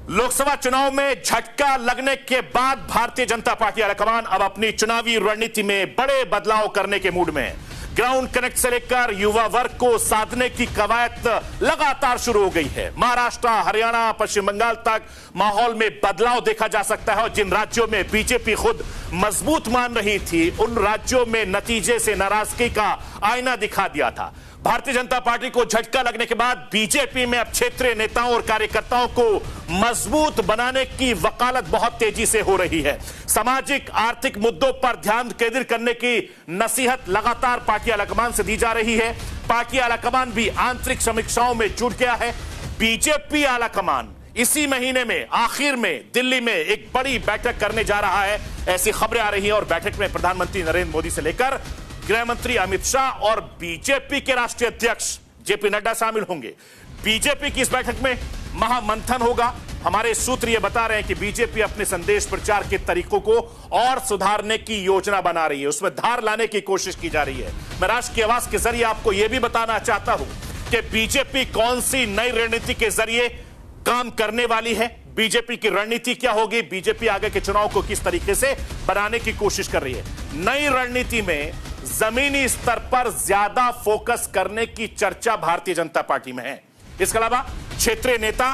लोकसभा चुनाव में झटका लगने के बाद भारतीय जनता पार्टी हाईकमान अब अपनी चुनावी रणनीति में बड़े बदलाव करने के मूड में। ग्राउंड कनेक्ट से लेकर युवा वर्ग को साधने की कवायद लगातार शुरू हो गई है। महाराष्ट्र, हरियाणा, पश्चिम बंगाल तक माहौल में बदलाव देखा जा सकता है और जिन राज्यों में बीजेपी खुद मजबूत मान रही थी, उन राज्यों में नतीजे से नाराजगी का आईना दिखा दिया था। भारतीय जनता पार्टी को झटका लगने के बाद बीजेपी में अब क्षेत्रीय नेताओं और कार्यकर्ताओं को मजबूत बनाने की वकालत बहुत तेजी से हो रही है। सामाजिक आर्थिक मुद्दों पर ध्यान केंद्रित करने की नसीहत लगातार पार्टी आलाकमान से दी जा रही है। पार्टी आलाकमान भी आंतरिक समीक्षाओं में जुट गया है। बीजेपी आलाकमान इसी महीने में आखिर में दिल्ली में एक बड़ी बैठक करने जा रहा है, ऐसी खबरें आ रही हैं। और बैठक में प्रधानमंत्री नरेंद्र मोदी से लेकर गृह मंत्री अमित शाह और बीजेपी के राष्ट्रीय अध्यक्ष जेपी नड्डा शामिल होंगे। बीजेपी की इस बैठक में महामंथन होगा। हमारे सूत्र ये बता रहे हैं कि बीजेपी अपने संदेश प्रचार के तरीकों को और सुधारने की योजना बना रही है, उसमें धार लाने की कोशिश की जा रही है। मैं राष्ट्र की आवाज के जरिए आपको यह भी बताना चाहता हूं कि बीजेपी कौन सी नई रणनीति के जरिए काम करने वाली है, बीजेपी की रणनीति क्या होगी, बीजेपी आगे के चुनाव को किस तरीके से बनाने की कोशिश कर रही है। नई रणनीति में जमीनी स्तर पर ज्यादा फोकस करने की चर्चा भारतीय जनता पार्टी में है। इसके अलावा क्षेत्रीय नेता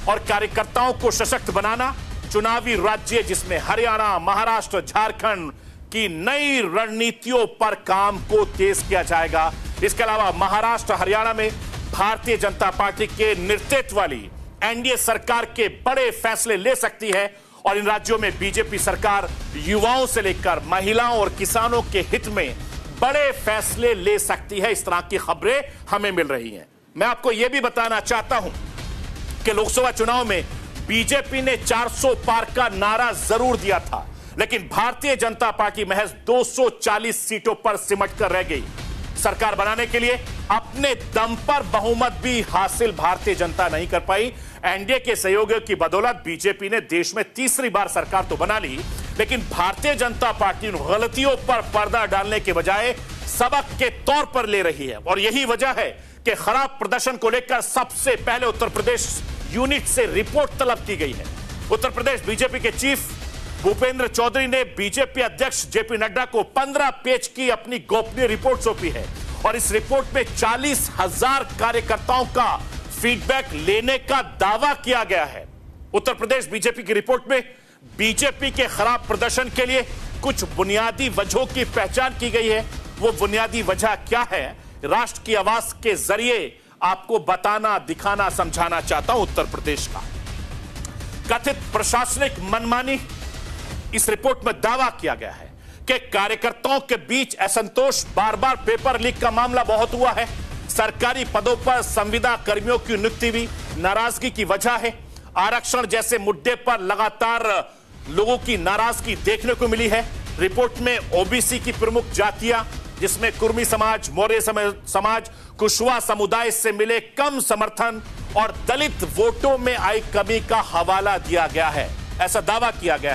और कार्यकर्ताओं को सशक्त बनाना, चुनावी राज्य जिसमें हरियाणा, महाराष्ट्र, झारखंड की नई रणनीतियों पर काम को तेज किया जाएगा। इसके अलावा महाराष्ट्र, हरियाणा में भारतीय जनता पार्टी के नेतृत्व वाली एनडीए सरकार के बड़े फैसले ले सकती है और इन राज्यों में बीजेपी सरकार युवाओं से लेकर महिलाओं और किसानों के हित में बड़े फैसले ले सकती है। इस तरह की खबरें हमें मिल रही हैं। मैं आपको यह भी बताना चाहता हूं कि लोकसभा चुनाव में बीजेपी ने 400 पार का नारा जरूर दिया था, लेकिन भारतीय जनता पार्टी महज 240 सीटों पर सिमट कर रह गई। सरकार बनाने के लिए अपने दम पर बहुमत भी हासिल भारतीय जनता नहीं कर पाई। एनडीए के सहयोगियों की बदौलत बीजेपी ने देश में तीसरी बार सरकार तो बना ली, लेकिन भारतीय जनता पार्टी गलतियों पर पर्दा डालने के बजाय सबक के तौर पर ले रही है। और यही वजह है कि खराब प्रदर्शन को लेकर सबसे पहले उत्तर प्रदेश यूनिट से रिपोर्ट तलब की गई है। उत्तर प्रदेश बीजेपी के चीफ भूपेंद्र चौधरी ने बीजेपी अध्यक्ष जेपी नड्डा को 15 पेज की अपनी गोपनीय रिपोर्ट सौंपी है और इस रिपोर्ट में 40,000 कार्यकर्ताओं का फीडबैक लेने का दावा किया गया है। उत्तर प्रदेश बीजेपी की रिपोर्ट में बीजेपी के खराब प्रदर्शन के लिए कुछ बुनियादी वजहों की पहचान की गई है। वो बुनियादी वजह क्या है, राष्ट्र की आवाज के जरिए आपको बताना, दिखाना, समझाना चाहता हूं। उत्तर प्रदेश का कथित प्रशासनिक मनमानी, इस रिपोर्ट में दावा किया गया है कि कार्यकर्ताओं के बीच असंतोष, बार बार पेपर लीक का मामला बहुत हुआ है। सरकारी पदों पर संविदा कर्मियों की नियुक्ति भी नाराजगी की वजह है। आरक्षण जैसे मुद्दे पर लगातार लोगों की नाराजगी देखने को मिली है। रिपोर्ट में ओबीसी की प्रमुख जातियां, जिसमें कुर्मी समाज, मौर्य समाज, कुशवा समुदाय से मिले कम समर्थन और दलित वोटों में आई कमी का हवाला दिया गया है, ऐसा दावा किया गया